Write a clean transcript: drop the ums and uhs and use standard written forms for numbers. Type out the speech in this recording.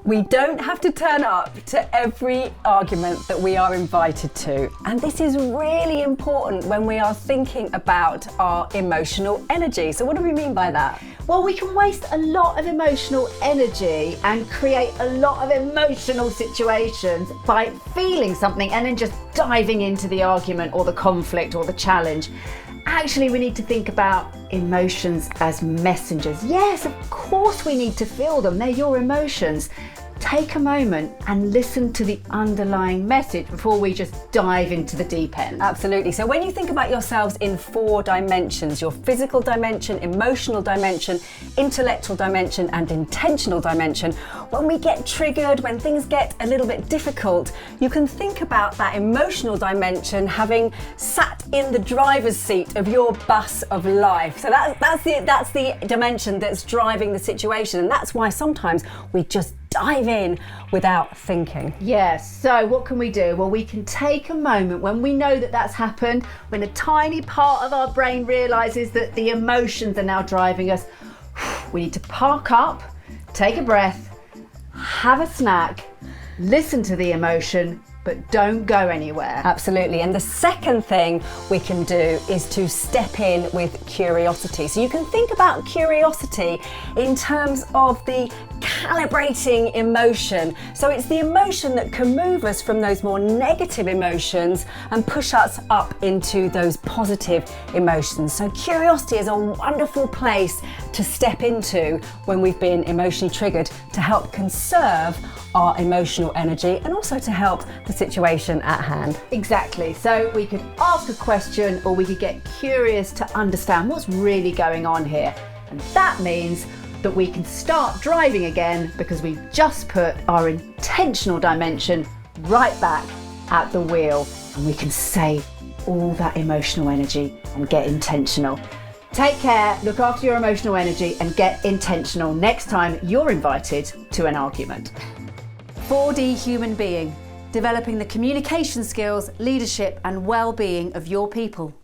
We don't have to turn up to every argument that we are invited to. And this is really important when we are thinking about our emotional energy. So what do we mean by that? Well, we can waste a lot of emotional energy and create a lot of emotional situations by feeling something and then just diving into the argument or the conflict or the challenge. Actually, we need to think about emotions as messengers. Yes, of course we need to feel them. They're your emotions. Take a moment and listen to the underlying message before we just dive into the deep end. Absolutely. So when you think about yourselves in 4 dimensions, your physical dimension, emotional dimension, intellectual dimension, and intentional dimension, when we get triggered, when things get a little bit difficult, you can think about that emotional dimension having sat in the driver's seat of your bus of life. So that's the dimension that's driving the situation. And that's why sometimes we just dive in without thinking. Yes, so what can we do? Well, we can take a moment when we know that that's happened, when a tiny part of our brain realizes that the emotions are now driving us. We need to park up, take a breath, have a snack, listen to the emotion, but don't go anywhere. Absolutely. And the second thing we can do is to step in with curiosity. So you can think about curiosity in terms of the calibrating emotion. So it's the emotion that can move us from those more negative emotions and push us up into those positive emotions. So curiosity is a wonderful place to step into when we've been emotionally triggered, to help conserve our emotional energy and also to help the situation at hand. Exactly. So we could ask a question or we could get curious to understand what's really going on here. And that means that we can start driving again because we've just put our intentional dimension right back at the wheel, and we can save all that emotional energy and get intentional. Take care, look after your emotional energy and get intentional next time you're invited to an argument. 4D human being, developing the communication skills, leadership and well-being of your people.